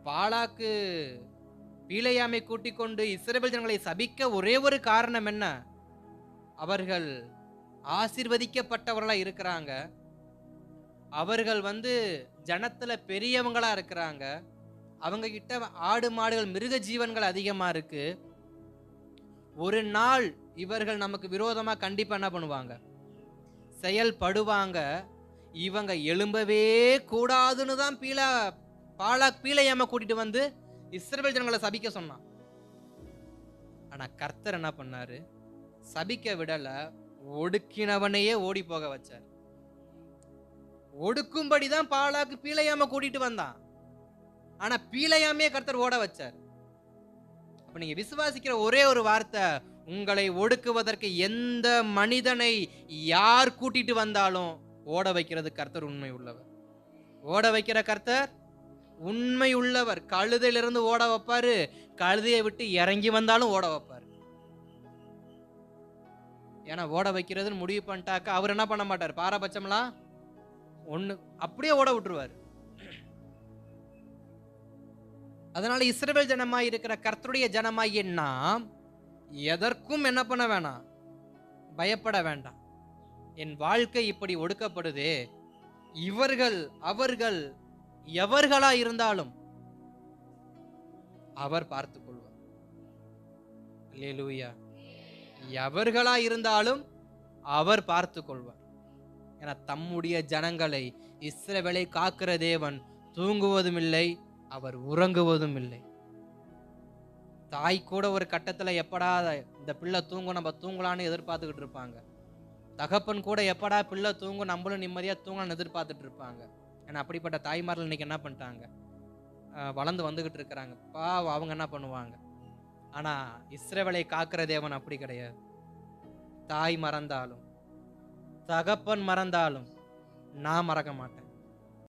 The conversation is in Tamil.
பாலாக்கு பீலையாமை கூட்டிக் கொண்டு இஸ்ரவேல் ஜனங்களை சபிக்க ஒரே ஒரு காரணம் என்ன? அவர்கள் ஆசீர்வதிக்கப்பட்டவர்களா இருக்கிறாங்க. அவர்கள் ஜனத்துல பெரியவங்களா இருக்கிறாங்க. அவங்க கிட்ட ஆடு மாடுகள் மிருக ஜீவன்கள் அதிகமா இருக்கு. ஒரு நாள் இவர்கள் நமக்கு விரோதமா கண்டிப்பா என்ன பண்ணுவாங்க? செயல்படுவாங்க. இவங்க எழும்பவே கூடாதுன்னு தான் பாலாக் பீலையாம கூட்டிட்டு வந்து இஸ்ரவேல் ஜனங்களை சபிக்க சொன்னான். ஆனா கர்த்தர் என்ன பண்ணாரு? சபிக்க விடல, ஒடுக்கினவனையே ஓடி போக வச்சார். ஒடுக்கும்படிதான் பாலாக்கு பீலையாம கூட்டிட்டு வந்தான். ஆனா பீலையாமே கர்த்தர் ஓட வச்சார். அப்ப நீங்க விசுவாசிக்கிற ஒரே ஒரு வார்த்தை, உங்களை ஒடுக்குவதற்கு எந்த மனிதனை யார் கூட்டிட்டு வந்தாலும் ஓட வைக்கிறது கர்த்தர் உண்மை உள்ளவர். ஓட வைக்கிற கர்த்தர் உண்மை உள்ளவர். கழுதையிலிருந்து ஓட வைப்பாரு, கழுதையை விட்டு இறங்கி வந்தாலும் ஓட வைப்பாரு. ஏன்னா ஓட வைக்கிறதுன்னு முடிவு பண்ணிட்டாக்க அவர் என்ன பண்ண மாட்டார்? பாரபட்சம்லாம் ஒண்ணு அப்படியே ஓட விட்டுருவாரு. அதனால இஸ்ரவேல் ஜனமாய் இருக்கிற கர்த்தருடைய ஜனமாகிய நாம் எதற்கும் என்ன பண்ண வேணாம்? பயப்பட வேண்டாம். என் வாழ்க்கை இப்படி ஒடுக்கப்படுதே, அவர்கள் எவர்களா இருந்தாலும் அவர் பார்த்துக் கொள்வார். அல்லேலூயா. எவர்களா இருந்தாலும் அவர் பார்த்துக் கொள்வார். என தம்முடைய ஜனங்களை இஸ்ரவேலை காக்கிற தேவன் தூங்குவதும் இல்லை, அவர் உறங்குவதும் இல்லை. தாய் கூட ஒரு கட்டத்துல எப்படா இந்த பிள்ளை தூங்கும், நம்ம தூங்கலான்னு எதிர்பார்த்துக்கிட்டு இருப்பாங்க. தகப்பன் கூட எப்படா பிள்ளை தூங்கும், நம்மளும் நிம்மதியா தூங்கலான்னு எதிர்பார்த்துட்டு இருப்பாங்க. ஏன்னா அப்படிப்பட்ட தாய்மார்கள் இன்னைக்கு என்ன பண்ணிட்டாங்க? வளர்ந்து வந்துகிட்டு இருக்கிறாங்க. அவங்க என்ன பண்ணுவாங்க? ஆனா இஸ்ரவேலை காக்கிற தேவன் அப்படி கிடையாது. தாய் மறந்தாலும் தகப்பன் மறந்தாலும் நான் மறக்க மாட்டேன்.